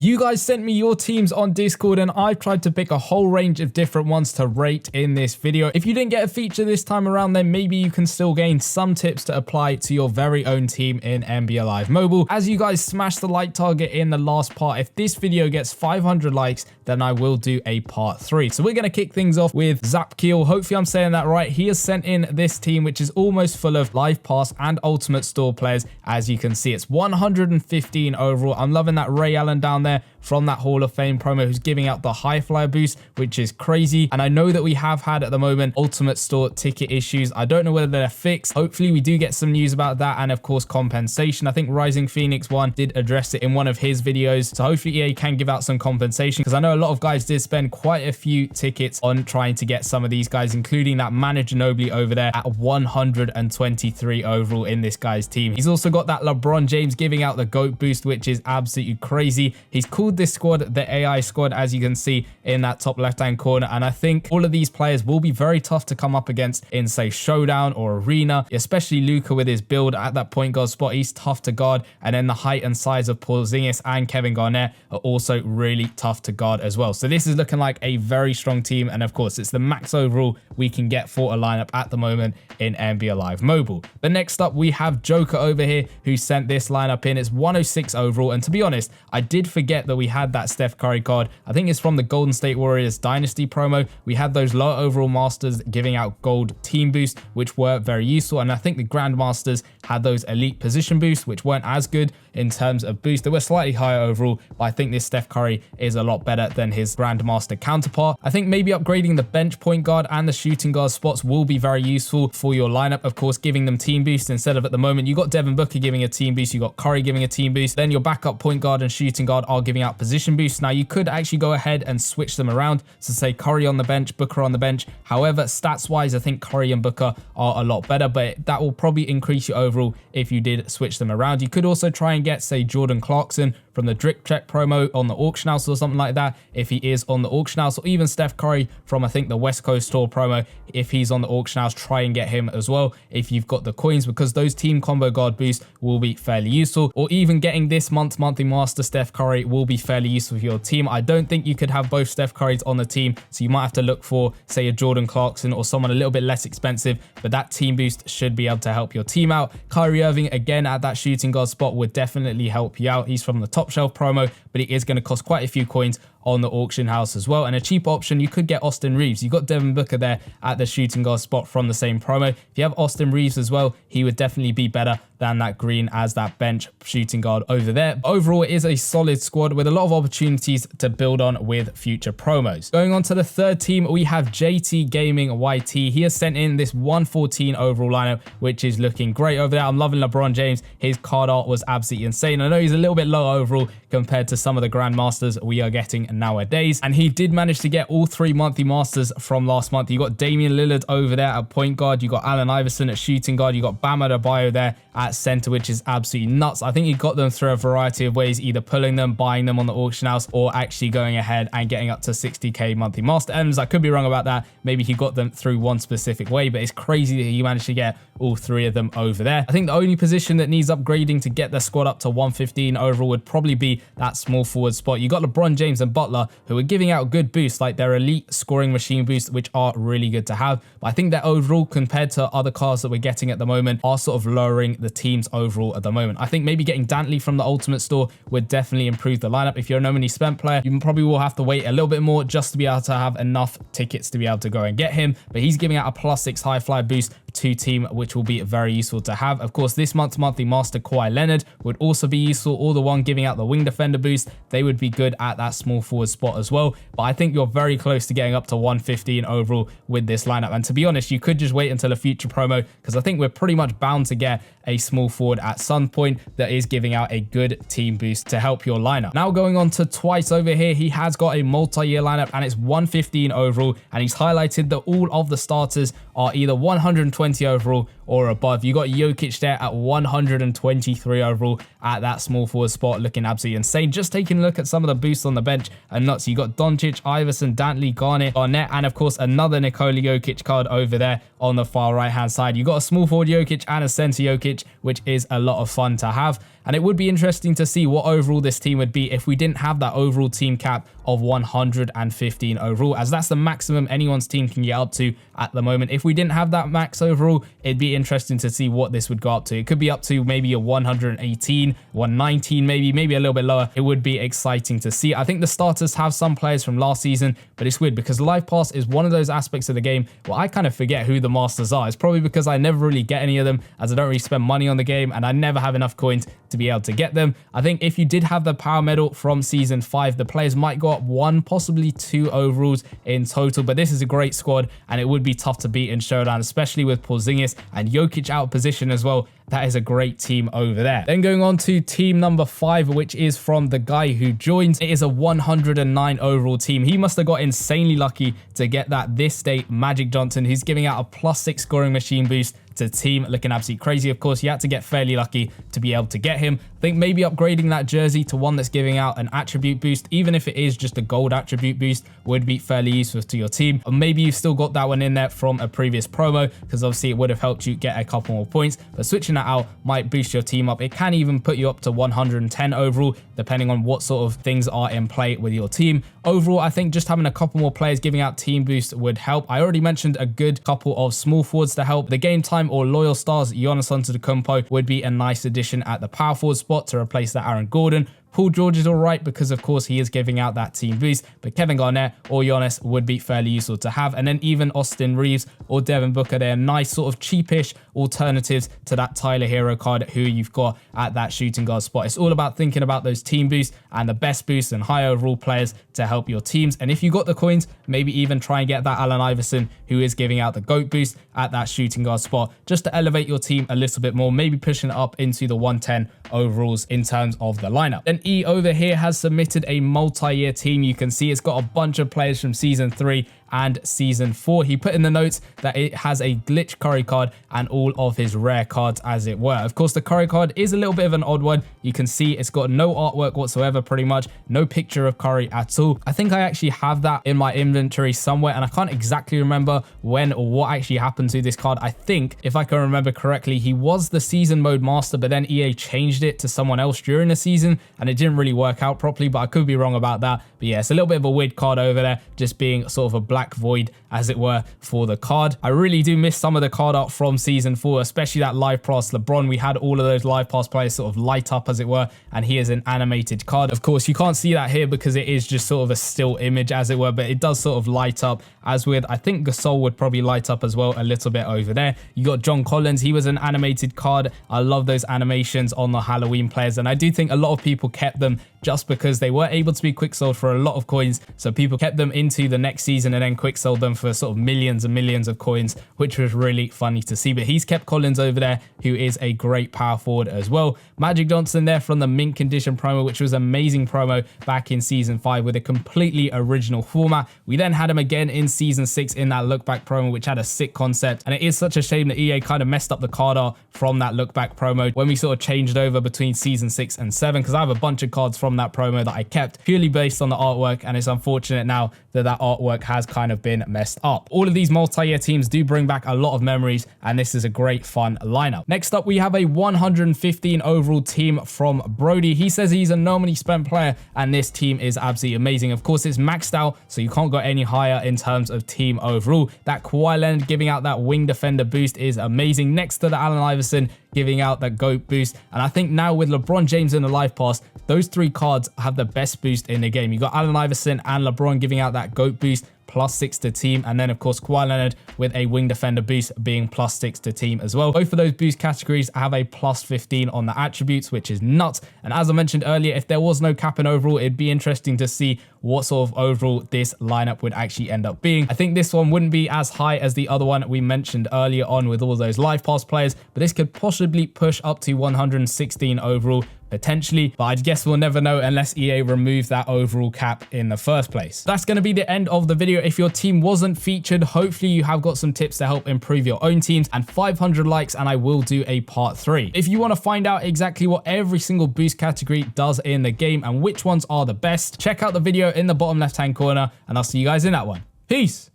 You guys sent me your teams on Discord and I've tried to pick a whole range of different ones to rate in this video. If you didn't get a feature this time around, then maybe you can still gain some tips to apply to your very own team in NBA Live Mobile. As you guys smashed the like target in the last part, if this video gets 500 likes, then I will do a part 3. So we're going to kick things off with Zapkeel. Hopefully I'm saying that right. He has sent in this team, which is almost full of Live Pass and Ultimate Store players. As you can see, it's 115 overall. I'm loving that Ray Allen down there from that Hall of Fame promo, who's giving out the high flyer boost, which is crazy. And I know that we have had at the moment Ultimate Store ticket issues. I don't know whether they're fixed. Hopefully we do get some news about that, and of course compensation. I think Rising Phoenix 1 did address it in one of his videos, so hopefully EA can give out some compensation, because I know a lot of guys did spend quite a few tickets on trying to get some of these guys, including that Manu Ginobili over there at 123 overall in this guy's team. He's also got that LeBron James giving out the GOAT boost, which is absolutely crazy. He's called this squad the AI squad, as you can see in that top left hand corner, and I think all of these players will be very tough to come up against in, say, Showdown or Arena, especially Luka with his build at that point guard spot. He's tough to guard, and then the height and size of Porzingis and Kevin Garnett are also really tough to guard as well. So this is looking like a very strong team, and of course it's the max overall we can get for a lineup at the moment in NBA Live Mobile. But next up we have Joker over here, who sent this lineup in. It's 106 overall, and to be honest, I did forget that we had that Steph Curry card. I think it's from the Golden State Warriors Dynasty promo. We had those low overall masters giving out gold team boosts, which were very useful, and I think the Grandmasters had those elite position boosts, which weren't as good in terms of boost. They were slightly higher overall, but I think this Steph Curry is a lot better than his Grandmaster counterpart. I think maybe upgrading the bench point guard and the shooting guard spots will be very useful for your lineup. Of course, giving them team boost instead of, at the moment, you got Devin Booker giving a team boost, you got Curry giving a team boost, then your backup point guard and shooting guard are giving out position boosts. Now you could actually go ahead and switch them around, so say Curry on the bench, Booker on the bench. However, stats wise, I think Curry and Booker are a lot better, but that will probably increase your overall if you did switch them around. You could also try and get, say, Jordan Clarkson from the Drip Check promo on the auction house or something like that, if he is on the auction house, or even Steph Curry from, I think, the West Coast Store promo. If he's on the auction house, try and get him as well if you've got the coins, because those team combo guard boosts will be fairly useful. Or even getting this month's monthly master Steph Curry will be fairly useful for your team. I don't think you could have both Steph Currys on the team, so you might have to look for, say, a Jordan Clarkson or someone a little bit less expensive, but that team boost should be able to help your team out. Kyrie Irving again at that shooting guard spot would definitely help you out. He's from the Top Shelf promo, but it is going to cost quite a few coins on the auction house as well. And a cheap option, you could get Austin Reeves. You got Devin Booker there at the shooting guard spot from the same promo. If you have Austin Reeves as well, he would definitely be better than that Green as that bench shooting guard over there. Overall, it is a solid squad with a lot of opportunities to build on with future promos. Going on to the third team, we have JT GamingYT. He has sent in this 114 overall lineup, which is looking great over there. I'm loving LeBron James. His card art was absolutely insane. I know he's a little bit low overall compared to some of the Grandmasters we are getting nowadays, and he did manage to get all 3 monthly masters from last month. You got Damian Lillard over there at point guard, you got Allen Iverson at shooting guard, you got Bam Adebayo there at center, which is absolutely nuts. I think he got them through a variety of ways, either pulling them, buying them on the auction house, or actually going ahead and getting up to 60k monthly master items. I could be wrong about that. Maybe he got them through one specific way, but it's crazy that he managed to get all 3 of them over there. I think the only position that needs upgrading to get the squad up to 115 overall would probably be that small forward spot. You got LeBron James and Butler, who are giving out good boosts, like their elite scoring machine boosts, which are really good to have. But I think that overall, compared to other cards that we're getting at the moment, are sort of lowering the team's overall at the moment. I think maybe getting Dantley from the Ultimate Store would definitely improve the lineup. If you're a no money spent player, you probably will have to wait a little bit more just to be able to have enough tickets to be able to go and get him. But he's giving out a +6 high fly boost to team, which will be very useful to have. Of course, this month's monthly master Kawhi Leonard would also be useful, or the one giving out the wing defender boost. They would be good at that small forward spot as well. But I think you're very close to getting up to 115 overall with this lineup. And to be honest, you could just wait until a future promo, because I think we're pretty much bound to get a small forward at some point that is giving out a good team boost to help your lineup. Now going on to Twice over here, he has got a multi-year lineup and it's 115 overall, and he's highlighted that all of the starters are either 120 overall or above. You got Jokic there at 123 overall at that small forward spot, looking absolutely insane. Just taking a look at some of the boosts on the bench and nuts. You got Doncic, Iverson, Dantley, Garnett, and of course another Nikola Jokic card over there on the far right hand side. You got a small forward Jokic and a center Jokic, which is a lot of fun to have. And it would be interesting to see what overall this team would be if we didn't have that overall team cap of 115 overall, as that's the maximum anyone's team can get up to at the moment. If we didn't have that max overall, it'd be interesting to see what this would go up to. It could be up to maybe a 118, 119, maybe a little bit lower. It would be exciting to see. I think the starters have some players from last season, but it's weird because Live Pass is one of those aspects of the game where I kind of forget who the masters are. It's probably because I never really get any of them, as I don't really spend money on the game and I never have enough coins to be able to get them. I think if you did have the power medal from season 5, the players might go up 1, possibly 2 overalls in total, but this is a great squad and it would be tough to beat in Showdown, especially with Porzingis and Jokic out of position as well. That is a great team over there. Then going on to team number 5, which is from the guy who joins. It is a 109 overall team. He must have got insanely lucky to get that this day. Magic Johnson, who's giving out a +6 scoring machine boost to team, looking absolutely crazy. Of course, you had to get fairly lucky to be able to get him. I think maybe upgrading that jersey to one that's giving out an attribute boost, even if it is just a gold attribute boost, would be fairly useful to your team. Or maybe you've still got that one in there from a previous promo, because obviously it would have helped you get a couple more points, but switching that out might boost your team up. It can even put you up to 110 overall, depending on what sort of things are in play with your team. Overall, I think just having a couple more players giving out team boosts would help. I already mentioned a good couple of small forwards to help. The game time or loyal stars, Giannis Antetokounmpo would be a nice addition at the power forward spot to replace that Aaron Gordon. Paul George is all right because, of course, he is giving out that team boost, but Kevin Garnett or Giannis would be fairly useful to have. And then even Austin Reeves or Devin Booker, they're nice sort of cheapish alternatives to that Tyler Hero card who you've got at that shooting guard spot. It's all about thinking about those team boosts and the best boosts and high overall players to help your teams. And if you got the coins, maybe even try and get that Allen Iverson who is giving out the GOAT boost at that shooting guard spot, just to elevate your team a little bit more, maybe pushing it up into the 110 overalls in terms of the lineup. Then E over here has submitted a multi-year team. You can see it's got a bunch of players from season 3 and season 4. He put in the notes that it has a glitch Curry card and all of his rare cards, as it were. Of course, the Curry card is a little bit of an odd one. You can see it's got no artwork whatsoever, pretty much no picture of Curry at all. I think I actually have that in my inventory somewhere, and I can't exactly remember when or what actually happened to this card. I think, if I can remember correctly, he was the season mode master, but then EA changed it to someone else during the season and it didn't really work out properly, but I could be wrong about that. But yeah, it's a little bit of a weird card over there, just being sort of a black void, as it were, for the card. I really do miss some of the card art from season 4, especially that live pass LeBron. We had all of those live pass players sort of light up, as it were, and he is an animated card. Of course, you can't see that here because it is just sort of a still image, as it were, but it does sort of light up, as with, I think Gasol would probably light up as well a little bit over there. You got John Collins. He was an animated card. I love those animations on the Halloween players, and I do think a lot of people kept them just because they were able to be quick sold for a lot of coins. So people kept them into the next season and then quick sold them for sort of millions and millions of coins, which was really funny to see. But he's kept Collins over there, who is a great power forward as well. Magic Johnson there from the mint condition promo, which was an amazing promo back in season 5 with a completely original format. We then had him again in season 6 in that look back promo, which had a sick concept. And it is such a shame that EA kind of messed up the card art from that look back promo when we sort of changed over between season 6 and 7, because I have a bunch of cards from that promo that I kept purely based on the artwork, and it's unfortunate now that that artwork has kind of been messed up. All of these multi-year teams do bring back a lot of memories, and this is a great fun lineup. Next up, we have a 115 overall team from Brody. He says he's a no money spent player, and this team is absolutely amazing. Of course, it's maxed out, so you can't go any higher in terms of team overall. That Kawhi Leonard giving out that wing defender boost is amazing, next to the Allen Iverson giving out that GOAT boost. And I think now with LeBron James in the live pass, those 3 cards have the best boost in the game. You got Allen Iverson and LeBron giving out that GOAT boost, +6 to team, and then of course Kawhi Leonard with a wing defender boost being +6 to team as well. Both of those boost categories have a +15 on the attributes, which is nuts. And as I mentioned earlier, if there was no cap in overall, it'd be interesting to see what sort of overall this lineup would actually end up being. I think this one wouldn't be as high as the other one we mentioned earlier on with all those live pass players, but this could possibly push up to 116 overall, potentially, but I guess we'll never know unless EA removes that overall cap in the first place. That's going to be the end of the video. If your team wasn't featured, hopefully you have got some tips to help improve your own teams, and 500 likes and I will do a part 3. If you want to find out exactly what every single boost category does in the game and which ones are the best, check out the video in the bottom left hand corner, and I'll see you guys in that one. Peace!